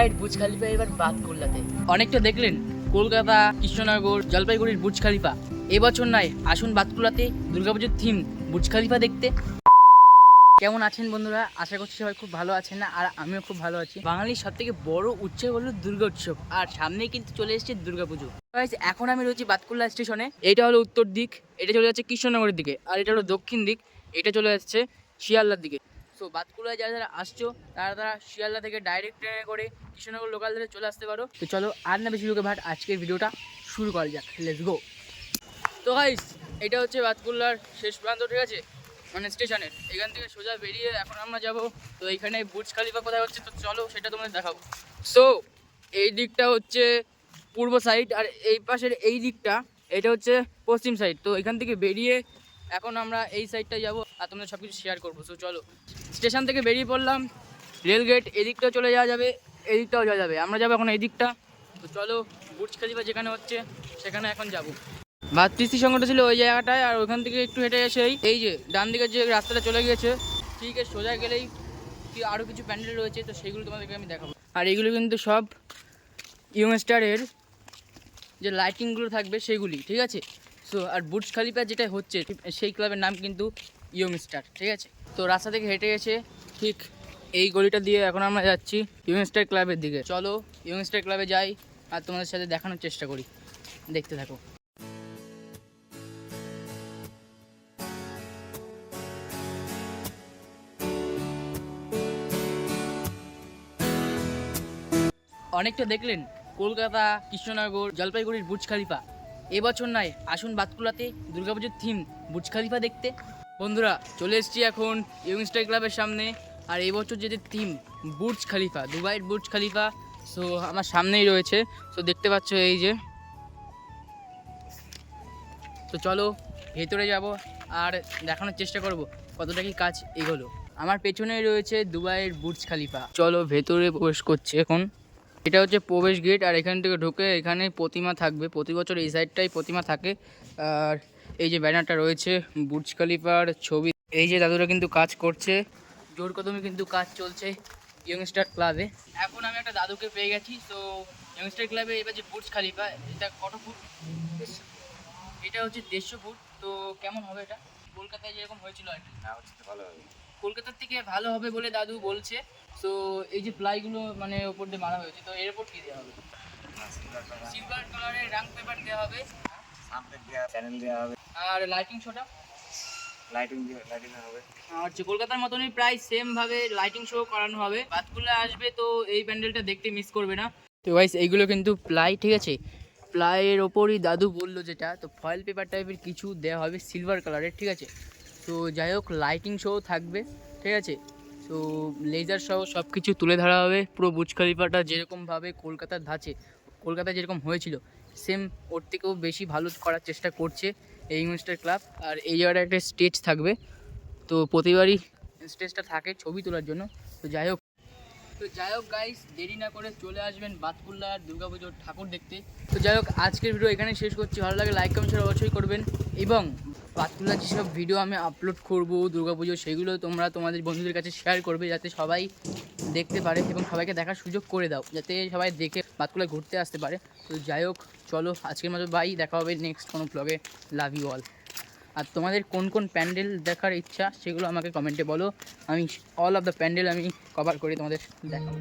দুবাইয়ের বুর্জ খালিফা এবার বাদ করলাতে অনেকটা দেখলেন কলকাতা, কৃষ্ণনগর, জলপাইগুড়ির বুর্জ খালিফা। এবছর নয়, আসুন বাতকুল্লাতে দুর্গাপুজোর থিম বুর্জ খালিফা দেখতে। কেমন আছেন বন্ধুরা? আশা করছি সবাই খুব ভালো আছেন না, আর আমিও খুব ভালো আছি। বাঙালির সব থেকে বড় উৎসব হলো দুর্গা উৎসব, আর সামনেই কিন্তু চলে এসেছে দুর্গাপুজো। এখন আমি রয়েছি বাতকুল্লা স্টেশনে। এটা হলো উত্তর দিক, এটা চলে যাচ্ছে কৃষ্ণনগরের দিকে, আর এটা হলো দক্ষিণ দিক, এটা চলে যাচ্ছে শিয়ালদার দিকে। সো বাতকুল্লায় যারা যারা আসছো তারা শিয়ালদা থেকে ডাইরেক্ট ট্রেনে করে কৃষ্ণনগর লোকাল ধরে চলে আসতে পারো। তো চলো আর না বেশি লোকে ভাট, আজকের ভিডিওটা শুরু করা যাক। Let's go. তো গাইস, এটা হচ্ছে বাতকুল্লার শেষ প্রান্ত, ঠিক আছে, মানে স্টেশনের। এখান থেকে সোজা বেরিয়ে এখন আমরা যাব, তো এইখানে বুর্জ খালিফা কোথায় হচ্ছে, তো চলো সেটা তোমাদের দেখাবো। সো এই দিকটা হচ্ছে পূর্ব সাইড, আর এই পাশের এই দিকটা এটা হচ্ছে পশ্চিম সাইড। তো এখান থেকে বেরিয়ে এখন আমরা এই সাইডটা যাব, আর তোমাদের সব কিছু শেয়ার করবো। সো চলো, স্টেশন থেকে বেরিয়ে পড়লাম, রেলগেট এদিকটাও চলে যাওয়া যাবে, এদিকটাও যাওয়া যাবে। আমরা যাবো এখন এই দিকটা। তো চলো, বুর্জ খালিফা যেখানে হচ্ছে সেখানে এখন যাবো। ভাতৃষ্টি সংঘটা ছিল ওই জায়গাটায়, আর ওখান থেকে একটু হেঁটে এসেই এই যে ডান দিকের যে রাস্তাটা চলে গিয়েছে, ঠিক আছে, সোজা গেলেই আরও কিছু প্যান্ডেল রয়েছে, তো সেইগুলো তোমাদেরকে আমি দেখাবো। আর এইগুলো কিন্তু সব ইয়ং স্টারের যে লাইটিংগুলো থাকবে সেগুলি, ঠিক আছে। সো আর বুর্জ খালিফা যেটা হচ্ছে সেই ক্লাবের নাম কিন্তু ইয়ং স্টার, ঠিক আছে। তো রাস্তা থেকে হেঁটে এসে ঠিক এই গলিটা দিয়ে এখন আমরা যাচ্ছি ইয়ং স্টার ক্লাবের দিকে। চলো ইয়ং স্টার ক্লাবে যাই, আর তোমাদের সাথে দেখানোর চেষ্টা করি, দেখতে থাকো। অনেকটা দেখলেন কলকাতা, কৃষ্ণনগর, জলপাইগুড়ির বুর্জ খালিফা। এবছর নয়, আসুন বাতকুল্লাতে দুর্গাপুজোর থিম বুর্জ খালিফা দেখতে। বন্ধুরা, চলে এসেছি এখন ইয়ং স্টার ক্লাবের সামনে, আর এই বছর যেটা থিম বুর্জ খালিফা, দুবাইয়ের বুর্জ খালিফা। সো আমার সামনেই রয়েছে, সো দেখতে পাচ্ছ এই যে। তো চলো ভেতরে যাব আর দেখানোর চেষ্টা করব কতটা কি কাজ এগোলো। আমার পেছনেই রয়েছে দুবাইয়ের বুর্জ খালিফা। চলো ভেতরে প্রবেশ করছে এখন। এটা হচ্ছে প্রবেশ গেট, আর এখান থেকে ঢুকে এখানে প্রতিমা থাকবে। প্রতি বছর এই সাইডটাই প্রতিমা থাকে। আর এই যে ব্যানারটা রয়েছে বুর্জ খলিফার ছবি, এই যে দাদুরা কিন্তু কাজ করছে, জোর কদমে কিন্তু কাজ চলছে ইয়ংস্টার ক্লাবে। এখন আমি একটা দাদুকে পেয়ে গেছি। তো ইয়ংস্টার ক্লাবে এবার যে বুর্জ খলিফা, এটা কত ফুট? এটা হচ্ছে 150 ফুট। তো কেমন হবে এটা? কলকাতায় যেরকম হয়েছিল আর কি, না হচ্ছে তো ভালো হবে, কলকাতার থেকে ভালো হবে বলে দাদু বলছে। তো এই যে প্লাইগুলো মানে ওপর দিয়ে মারা হয়েছে, তো এর উপর কি দেওয়া হবে? সিলভার কালারের রাং পেপার দেওয়া হবে, সামনে দেওয়া চ্যানেল দেওয়া হবে, আর লাইটিং শোটা লাইটিং হবে। আচ্ছা, কলকাতার মতনই প্রায় সেম ভাবে লাইটিং শো করানো হবে। বাতকুল্লা আসবে তো এই প্যান্ডেলটা দেখতে মিস করবে না। তো গাইস, এইগুলো কিন্তু প্লাই, ঠিক আছে। প্লাইয়ের ওপরই দাদু বললো যেটা, তো ফয়েল পেপার টাইপের কিছু দেওয়া হবে সিলভার কালারের, ঠিক আছে। তো যাই হোক, লাইটিং শো থাকবে, ঠিক আছে। তো লেজার সহ সব কিছু তুলে ধরা হবে। পুরো বুর্জ খলিফাটা যেরকমভাবে কলকাতার ধাঁচে, কলকাতায় যেরকম হয়েছিল সেম ওর থেকেও বেশি ভালো করার চেষ্টা করছে এই ইংলিশটার ক্লাব। আর এই জায়গাটা একটা স্টেজ থাকবে, তো প্রতিবারই স্টেজটা থাকে ছবি তোলার জন্য। তো যাই হোক, গাইস, দেরি না করে চলে আসবেন বাতকুল্লার দুর্গাপুজোর ঠাকুর দেখতে। তো যাই হোক, আজকের ভিডিও এখানে শেষ করছি। ভালো লাগে লাইক কমেন্ট শেয়ার অবশ্যই করবেন, এবং বাতকুল্লার যেসব ভিডিও আমি আপলোড করবো দুর্গাপুজো, সেগুলো তোমরা তোমাদের বন্ধুদের কাছে শেয়ার করবে, যাতে সবাই দেখতে পারে, এবং সবাইকে দেখার সুযোগ করে দাও, যাতে সবাই দেখে বাতকুল্লায় ঘুরতে আসতে পারে। তো যাই হোক, চলো আজকের মতো বাই, দেখা হবে নেক্সট কোনো ব্লগে। Love you all. আর তোমাদের কোন কোন প্যান্ডেল দেখার ইচ্ছা সেগুলো আমাকে কমেন্টে বলো, আমি অল অফ দ্য প্যান্ডেল আমি কভার করে তোমাদের দেখাবো।